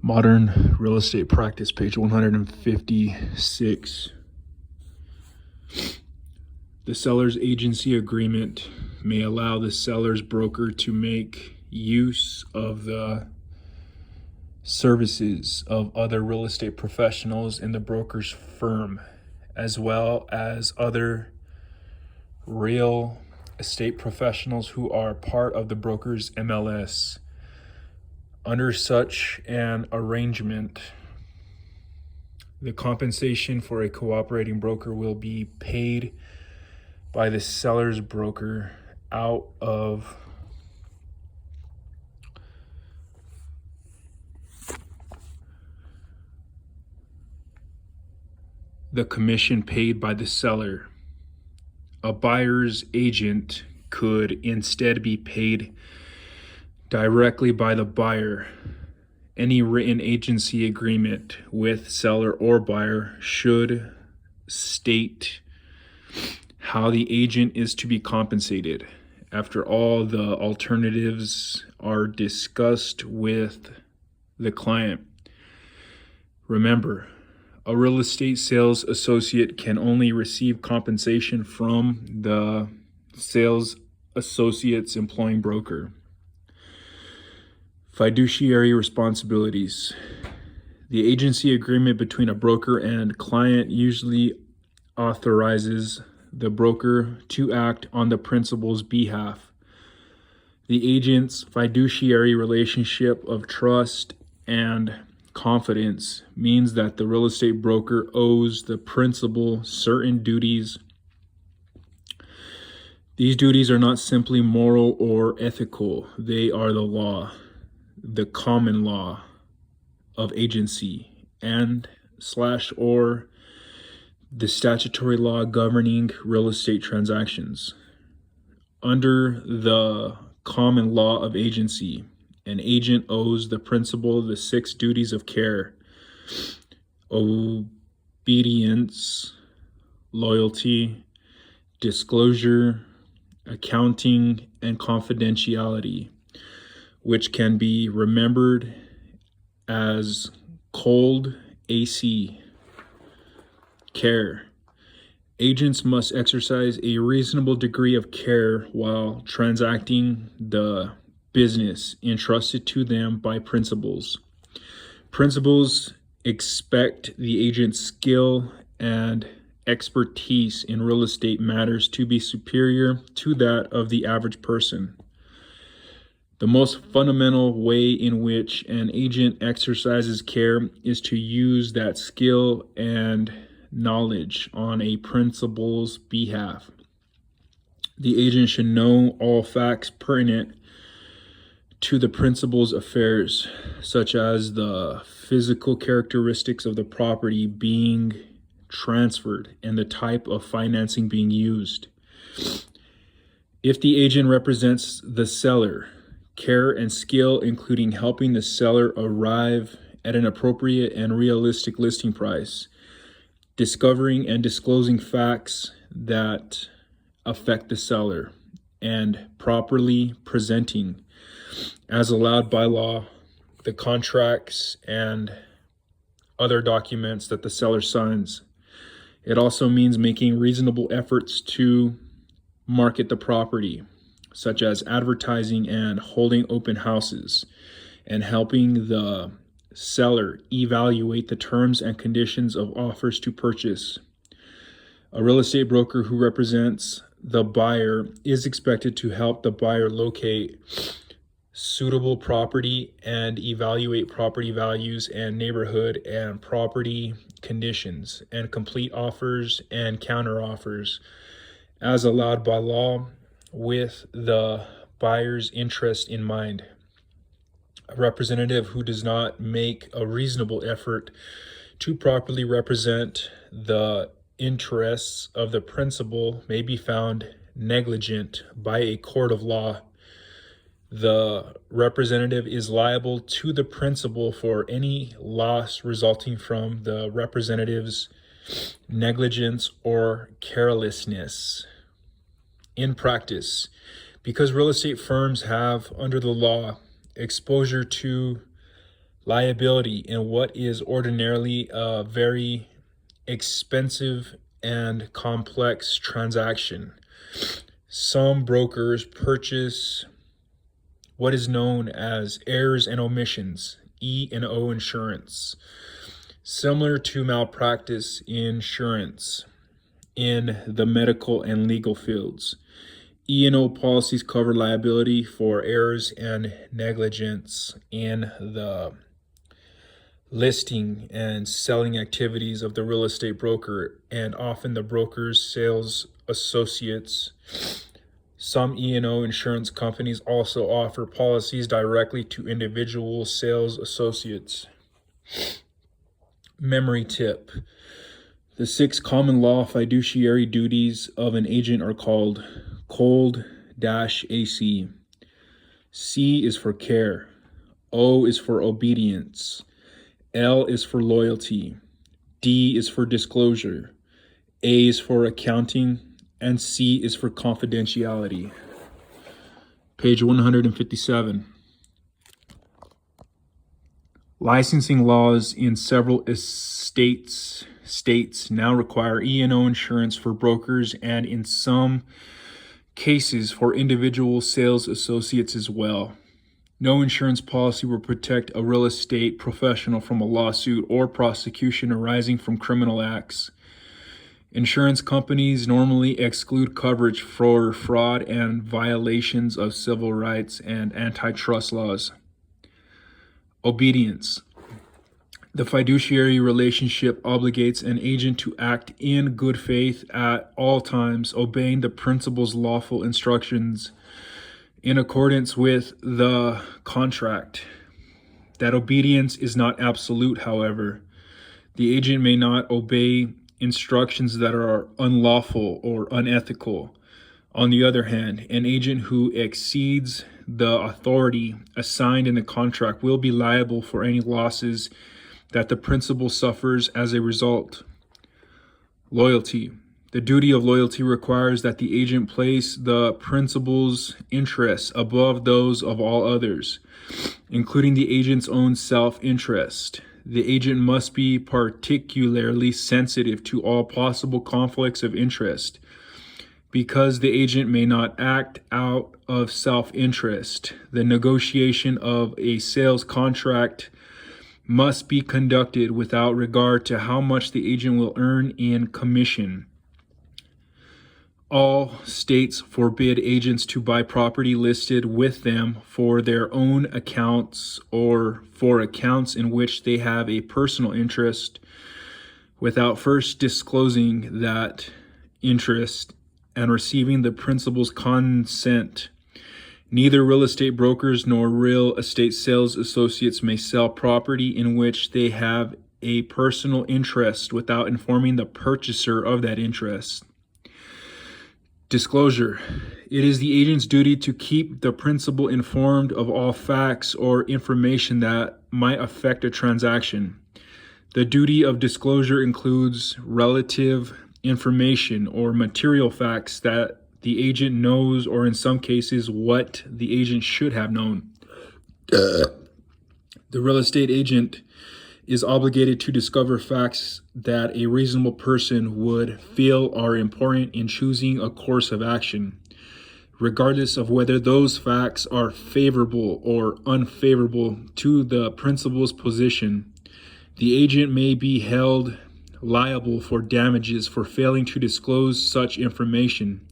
Modern Real Estate Practice, page 156. The seller's agency agreement may allow the seller's broker to make use of the services of other real estate professionals in the broker's firm, as well as other real estate professionals who are part of the broker's MLS. Under such an arrangement, the compensation for a cooperating broker will be paid by the seller's broker out of the commission paid by the seller. A buyer's agent could instead be paid directly by the buyer. Any written agency agreement with seller or buyer should state how the agent is to be compensated. After all the alternatives are discussed with the client. Remember, a real estate sales associate can only receive compensation from the sales associate's employing broker. Fiduciary responsibilities. The agency agreement between a broker and client usually authorizes the broker to act on the principal's behalf. The agent's fiduciary relationship of trust and confidence means that the real estate broker owes the principal certain duties. These duties are not simply moral or ethical, they are the law. The common law of agency or the statutory law governing real estate transactions. Under the common law of agency, an agent owes the principal the 6 duties of care: obedience, loyalty, disclosure, accounting, and confidentiality, which can be remembered as cold AC, care. Agents must exercise a reasonable degree of care while transacting the business entrusted to them by principals. Principals expect the agent's skill and expertise in real estate matters to be superior to that of the average person. The most fundamental way in which an agent exercises care is to use that skill and knowledge on a principal's behalf. The agent should know all facts pertinent to the principal's affairs, such as the physical characteristics of the property being transferred and the type of financing being used. If the agent represents the seller, care and skill, including helping the seller arrive at an appropriate and realistic listing price, discovering and disclosing facts that affect the seller, and properly presenting, as allowed by law, the contracts and other documents that the seller signs. It also means making reasonable efforts to market the property, such as advertising and holding open houses, and helping the seller evaluate the terms and conditions of offers to purchase. A real estate broker who represents the buyer is expected to help the buyer locate suitable property and evaluate property values and neighborhood and property conditions, and complete offers and counteroffers as allowed by law, with the buyer's interest in mind. A representative who does not make a reasonable effort to properly represent the interests of the principal may be found negligent by a court of law. The representative is liable to the principal for any loss resulting from the representative's negligence or carelessness. In practice, because real estate firms have, under the law, exposure to liability in what is ordinarily a very expensive and complex transaction. Some brokers purchase what is known as errors and omissions, E&O insurance, similar to malpractice insurance in the medical and legal fields. E&O policies cover liability for errors and negligence in the listing and selling activities of the real estate broker, and often the broker's sales associates. Some E&O insurance companies also offer policies directly to individual sales associates. Memory tip. The 6 common law fiduciary duties of an agent are called COLD-AC. C is for care. O is for obedience. L is for loyalty. D is for disclosure. A is for accounting. And C is for confidentiality. Page 157. Licensing laws in several states now require E&O insurance for brokers, and in some cases for individual sales associates as well. No insurance policy will protect a real estate professional from a lawsuit or prosecution arising from criminal acts. Insurance companies normally exclude coverage for fraud and violations of civil rights and antitrust laws. Obedience. The fiduciary relationship obligates an agent to act in good faith at all times, obeying the principal's lawful instructions in accordance with the contract. That obedience is not absolute, however. The agent may not obey instructions that are unlawful or unethical. On the other hand, an agent who exceeds the authority assigned in the contract will be liable for any losses that the principal suffers as a result. Loyalty. The duty of loyalty requires that the agent place the principal's interests above those of all others, including the agent's own self-interest. The agent must be particularly sensitive to all possible conflicts of interest. Because the agent may not act out of self-interest, the negotiation of a sales contract must be conducted without regard to how much the agent will earn in commission. All states forbid agents to buy property listed with them for their own accounts or for accounts in which they have a personal interest without first disclosing that interest and receiving the principal's consent. Neither real estate brokers nor real estate sales associates may sell property in which they have a personal interest without informing the purchaser of that interest. Disclosure. It is the agent's duty to keep the principal informed of all facts or information that might affect a transaction. The duty of disclosure includes relative information or material facts that the agent knows, or in some cases, what the agent should have known. The real estate agent is obligated to discover facts that a reasonable person would feel are important in choosing a course of action, regardless of whether those facts are favorable or unfavorable to the principal's position. The agent may be held liable for damages for failing to disclose such information.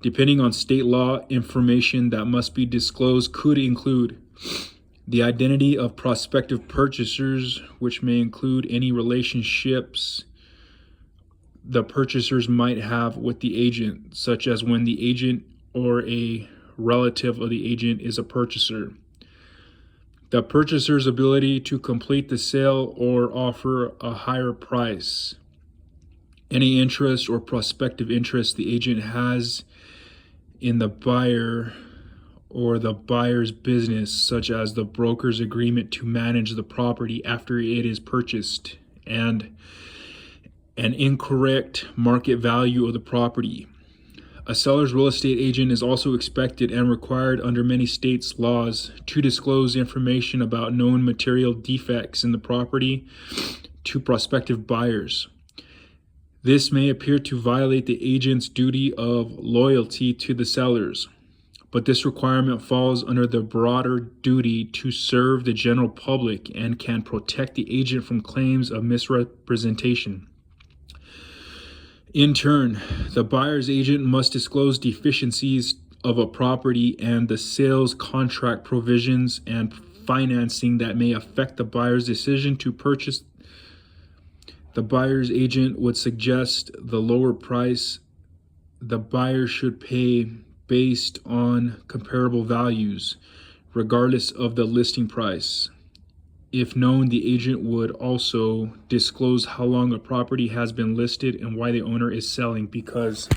Depending on state law, information that must be disclosed could include the identity of prospective purchasers, which may include any relationships the purchasers might have with the agent, such as when the agent or a relative of the agent is a purchaser. The purchaser's ability to complete the sale or offer a higher price. Any interest or prospective interest the agent has in the buyer or the buyer's business, such as the broker's agreement to manage the property after it is purchased, and an incorrect market value of the property. A seller's real estate agent is also expected and required under many states' laws to disclose information about known material defects in the property to prospective buyers. This may appear to violate the agent's duty of loyalty to the sellers, but this requirement falls under the broader duty to serve the general public and can protect the agent from claims of misrepresentation. In turn, the buyer's agent must disclose deficiencies of a property and the sales contract provisions and financing that may affect the buyer's decision to purchase. The buyer's agent would suggest the lower price the buyer should pay based on comparable values, regardless of the listing price. If known, the agent would also disclose how long a property has been listed and why the owner is selling, because